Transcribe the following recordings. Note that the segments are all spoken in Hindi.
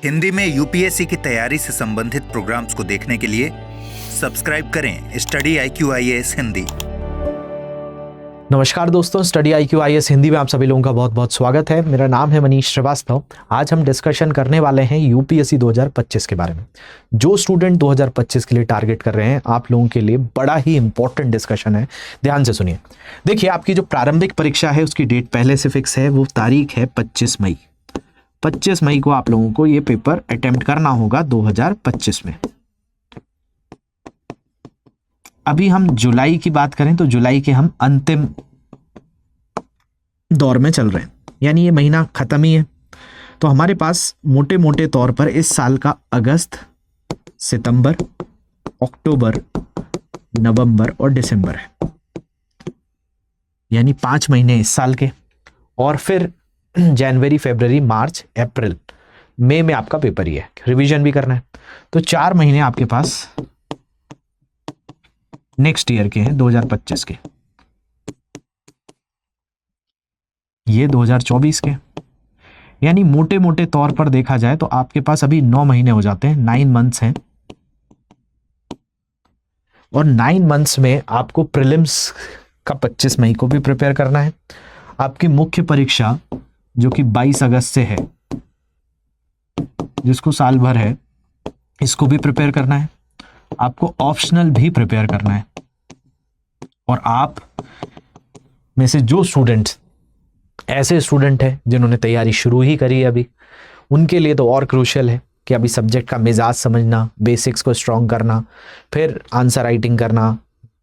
हिंदी में यूपीएससी की तैयारी से संबंधित प्रोग्राम्स को देखने के लिए सब्सक्राइब करें स्टडी IQ-IAS हिंदी। नमस्कार दोस्तों, स्टडी IQ-IAS हिंदी में आप सभी लोगों का बहुत बहुत स्वागत है। मेरा नाम है मनीष श्रीवास्तव। आज हम डिस्कशन करने वाले हैं यूपीएससी 2025 के बारे में। जो स्टूडेंट 2025 के लिए टारगेट कर रहे हैं, आप लोगों के लिए बड़ा ही इंपॉर्टेंट डिस्कशन है। ध्यान से सुनिए। देखिए, आपकी जो प्रारंभिक परीक्षा है उसकी डेट पहले से फिक्स है। वो तारीख है 25 मई। 25 मई को आप लोगों को ये पेपर अटेम्प्ट करना होगा 2025 में। अभी हम जुलाई की बात करें तो जुलाई के हम अंतिम दौर में चल रहे हैं, यानी ये महीना खत्म ही है। तो हमारे पास मोटे मोटे तौर पर इस साल का अगस्त, सितंबर, अक्टूबर, नवंबर और दिसंबर है, यानी 5 महीने इस साल के। और फिर जनवरी, फरवरी, मार्च, अप्रैल, मई में आपका पेपर ही है, रिवीजन भी करना है। तो 4 महीने आपके पास नेक्स्ट ईयर के हैं, 2025 के। ये 2024 के, यानी मोटे मोटे तौर पर देखा जाए तो आपके पास अभी 9 महीने हो जाते हैं, 9 मंथ्स हैं। और 9 मंथ्स में आपको प्रीलिम्स का 25 मई को भी प्रिपेयर करना है। आपकी मुख्य परीक्षा जो कि 22 अगस्त से है, जिसको साल भर है, इसको भी प्रिपेयर करना है। आपको ऑप्शनल भी प्रिपेयर करना है। और आप में से जो स्टूडेंट्स ऐसे स्टूडेंट हैं जिन्होंने तैयारी शुरू ही करी है अभी, उनके लिए तो और क्रूशियल है कि अभी सब्जेक्ट का मिजाज समझना, बेसिक्स को स्ट्रॉन्ग करना, फिर आंसर राइटिंग करना,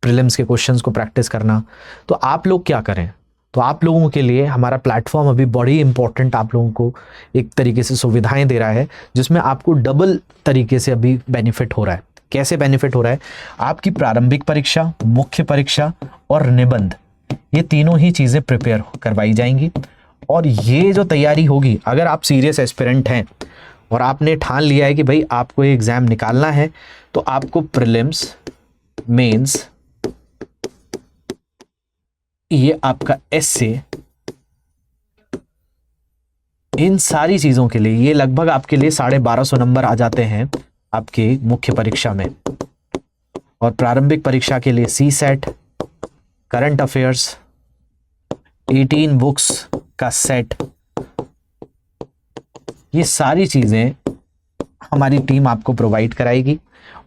प्रीलिम्स के क्वेश्चंस को प्रैक्टिस करना। तो आप लोग क्या करें? तो आप लोगों के लिए हमारा प्लेटफॉर्म अभी बड़ी इंपॉर्टेंट आप लोगों को एक तरीके से सुविधाएं दे रहा है, जिसमें आपको डबल तरीके से अभी बेनिफिट हो रहा है। कैसे बेनिफिट हो रहा है? आपकी प्रारंभिक परीक्षा, मुख्य परीक्षा और निबंध, ये तीनों ही चीज़ें प्रिपेयर करवाई जाएंगी। और ये जो तैयारी होगी, अगर आप सीरियस एस्पिरेंट हैं और आपने ठान लिया है कि भाई आपको ये एग्ज़ाम निकालना है, तो आपको प्रीलिम्स, मेंस, ये आपका एस्से, इन सारी चीज़ों के लिए ये लगभग आपके लिए 1250 नंबर आ जाते हैं आपके मुख्य परीक्षा में। और प्रारंभिक परीक्षा के लिए CSET, करंट अफेयर्स, 18 बुक्स का सेट, ये सारी चीज़ें हमारी टीम आपको प्रोवाइड कराएगी।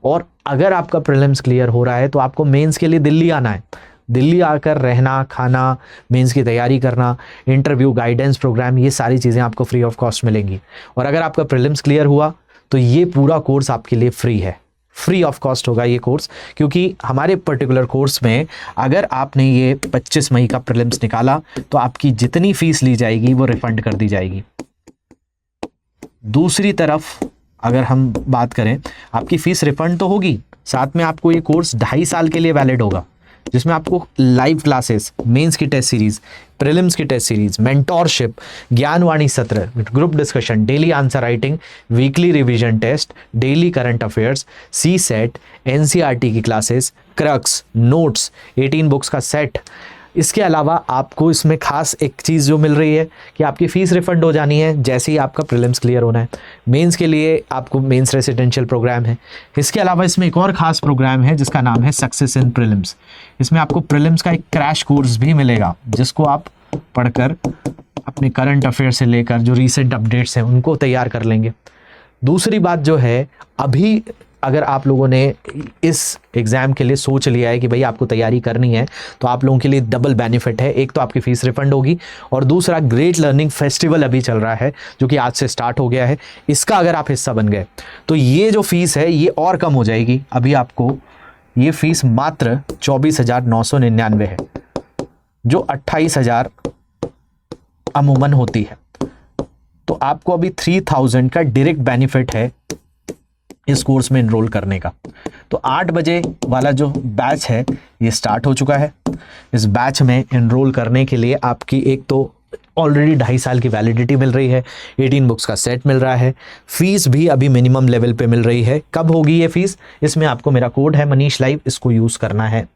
और अगर आपका प्रीलिम्स क्लियर हो रहा है तो आपको मेंस के लिए दिल्ली आना है। दिल्ली आकर रहना, खाना, मेंस की तैयारी करना, इंटरव्यू, गाइडेंस प्रोग्राम, ये सारी चीज़ें आपको फ्री ऑफ कॉस्ट मिलेंगी। और अगर आपका प्रीलिम्स क्लियर हुआ तो ये पूरा कोर्स आपके लिए फ्री है, फ्री ऑफ कॉस्ट होगा ये कोर्स। क्योंकि हमारे पर्टिकुलर कोर्स में अगर आपने ये 25 मई का प्रीलिम्स निकाला तो आपकी जितनी फीस ली जाएगी वो रिफंड कर दी जाएगी। दूसरी तरफ अगर हम बात करें, आपकी फीस रिफंड तो होगी, साथ में आपको ये कोर्स 2.5 साल के लिए वैलिड होगा, जिसमें आपको लाइव क्लासेस, मेंस की टेस्ट सीरीज, प्रीलिम्स की टेस्ट सीरीज, मेंटोरशिप, ज्ञानवाणी सत्र, group discussion, daily answer writing, weekly revision test, daily current affairs, CSET, NCERT की क्लासेस, क्रक्स, नोट्स, 18 बुक्स का सेट। इसके अलावा आपको इसमें खास एक चीज़ जो मिल रही है कि आपकी फ़ीस रिफंड हो जानी है जैसे ही आपका प्रीलिम्स क्लियर होना है। मेंस के लिए आपको मेंस रेसिडेंशियल प्रोग्राम है। इसके अलावा इसमें एक और ख़ास प्रोग्राम है जिसका नाम है सक्सेस इन प्रीलिम्स। इसमें आपको प्रीलिम्स का एक क्रैश कोर्स भी मिलेगा, जिसको आप पढ़कर अपने करंट अफेयर से लेकर जो रीसेंट अपडेट्स हैं उनको तैयार कर लेंगे। दूसरी बात जो है, अभी अगर आप लोगों ने इस एग्ज़ाम के लिए सोच लिया है कि भाई आपको तैयारी करनी है, तो आप लोगों के लिए डबल बेनिफिट है। एक तो आपकी फ़ीस रिफंड होगी, और दूसरा ग्रेट लर्निंग फेस्टिवल अभी चल रहा है जो कि आज से स्टार्ट हो गया है। इसका अगर आप हिस्सा बन गए तो ये जो फ़ीस है ये और कम हो जाएगी। अभी आपको ये फ़ीस मात्र 24,999 है, जो 28,000 अमूमन होती है। तो आपको अभी 3,000 का डायरेक्ट बेनिफिट है इस कोर्स में एनरोल करने का। तो 8 बजे वाला जो बैच है ये स्टार्ट हो चुका है। इस बैच में एनरोल करने के लिए आपकी एक तो ऑलरेडी 2.5 साल की वैलिडिटी मिल रही है, 18 बुक्स का सेट मिल रहा है, फीस भी अभी मिनिमम लेवल पे मिल रही है। कब होगी ये फीस? इसमें आपको मेरा कोड है मनीष लाइव, इसको यूज़ करना है।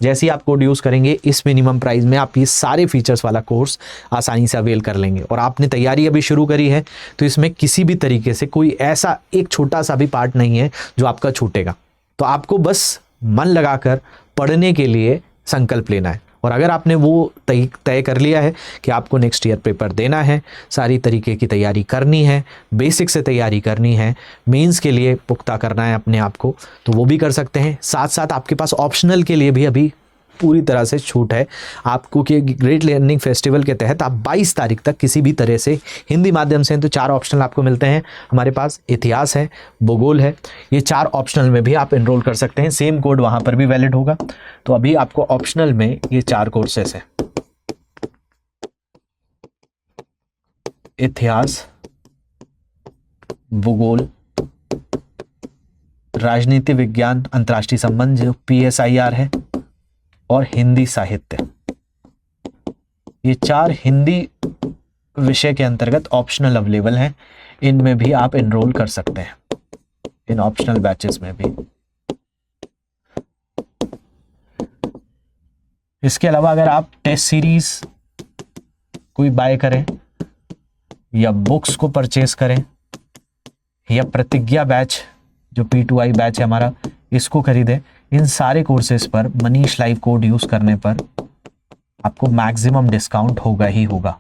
जैसे ही आप कोड यूज़ करेंगे इस मिनिमम प्राइस में आप ये सारे फीचर्स वाला कोर्स आसानी से अवेल कर लेंगे। और आपने तैयारी अभी शुरू करी है तो इसमें किसी भी तरीके से कोई ऐसा एक छोटा सा भी पार्ट नहीं है जो आपका छूटेगा। तो आपको बस मन लगाकर पढ़ने के लिए संकल्प लेना है। और अगर आपने वो तय कर लिया है कि आपको नेक्स्ट ईयर पेपर देना है, सारी तरीके की तैयारी करनी है, बेसिक से तैयारी करनी है, मेंस के लिए पुख्ता करना है अपने आप को, तो वो भी कर सकते हैं। साथ साथ आपके पास ऑप्शनल के लिए भी अभी पूरी तरह से छूट है आपको कि ग्रेट लर्निंग फेस्टिवल के तहत आप 22 तारीख तक किसी भी तरह से हिंदी माध्यम से, तो 4 ऑप्शनल आपको मिलते हैं हमारे पास, इतिहास है, भूगोल है, ये 4 ऑप्शनल में भी आप एनरोल कर सकते हैं। सेम कोड वहाँ पर भी वैलिड होगा। तो अभी आपको ऑप्शनल में ये 4 कोर्सेस हैं, इतिहास, भूगोल, राजनीति विज्ञान अंतर्राष्ट्रीय संबंध जो PSIR है, और हिंदी साहित्य। ये 4 हिंदी विषय के अंतर्गत ऑप्शनल अवेलेबल हैं। इनमें भी आप एनरोल कर सकते हैं, इन ऑप्शनल बैचेस में भी। इसके अलावा अगर आप टेस्ट सीरीज कोई बाय करें या बुक्स को परचेज करें या प्रतिज्ञा बैच जो P2I बैच है हमारा, इसको खरीदें, इन सारे कोर्सेज पर मनीष लाइव कोड यूज करने पर आपको मैक्सिमम डिस्काउंट होगा ही होगा।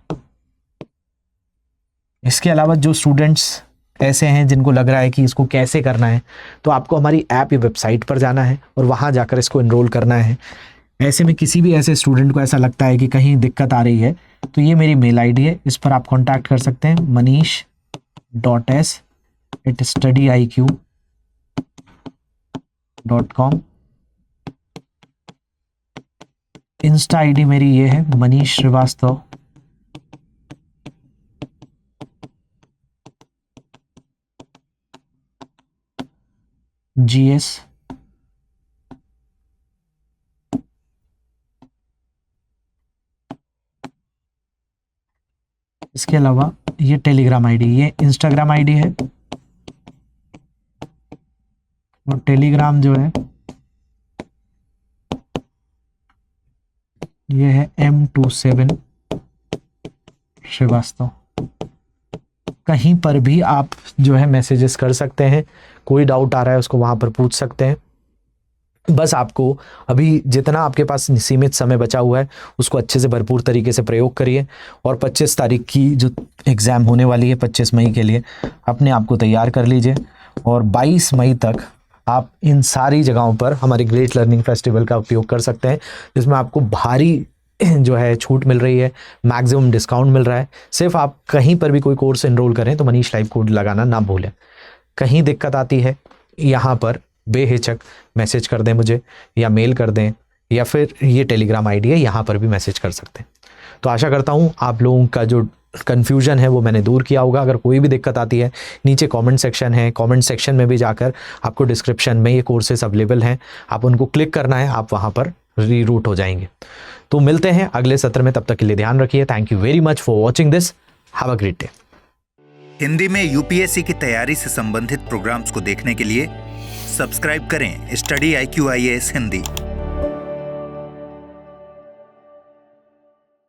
इसके अलावा जो स्टूडेंट्स ऐसे हैं जिनको लग रहा है कि इसको कैसे करना है, तो आपको हमारी ऐप या वेबसाइट पर जाना है और वहां जाकर इसको एनरोल करना है। ऐसे में किसी भी ऐसे स्टूडेंट को ऐसा लगता है कि कहीं दिक्कत आ रही है, तो ये मेरी मेल ID है, इस पर आप कॉन्टैक्ट कर सकते हैं, manish.s@studyiq.com। इंस्टा ID मेरी ये है, मनीष श्रीवास्तव। GS इसके अलावा ये टेलीग्राम ID, ये इंस्टाग्राम ID है और टेलीग्राम जो है ये है M27 श्रीवास्तव। कहीं पर भी आप जो है मैसेजेस कर सकते हैं, कोई डाउट आ रहा है उसको वहां पर पूछ सकते हैं। बस आपको अभी जितना आपके पास सीमित समय बचा हुआ है उसको अच्छे से भरपूर तरीके से प्रयोग करिए और 25 तारीख की जो एग्ज़ाम होने वाली है 25 मई के लिए अपने आप को तैयार कर लीजिए। और 22 मई तक आप इन सारी जगहों पर हमारे ग्रेट लर्निंग फेस्टिवल का उपयोग कर सकते हैं, जिसमें आपको भारी जो है छूट मिल रही है, मैक्सिमम डिस्काउंट मिल रहा है। सिर्फ आप कहीं पर भी कोई कोर्स एनरोल करें तो मनीष लाइव कोड लगाना ना भूलें। कहीं दिक्कत आती है यहाँ पर बेहिचक मैसेज कर दें मुझे या मेल कर दें, या फिर ये टेलीग्राम ID है, यहाँ पर भी मैसेज कर सकते हैं। तो आशा करता हूँ आप लोगों का जो कन्फ्यूजन है वो मैंने दूर किया होगा। अगर कोई भी दिक्कत आती है नीचे कमेंट सेक्शन है, कमेंट सेक्शन में भी जाकर आपको डिस्क्रिप्शन में ये कोर्सेज अवेलेबल हैं, आप उनको क्लिक करना है, आप वहाँ पर रीरूट हो जाएंगे। तो मिलते हैं अगले सत्र में, तब तक के लिए ध्यान रखिए। Thank you very much for watching this, have a great day. Hindi में UPSC की तैयारी से संबंधित प्रोग्राम्स को देखने के लिए सब्सक्राइब करें स्टडी IQ IAS हिंदी।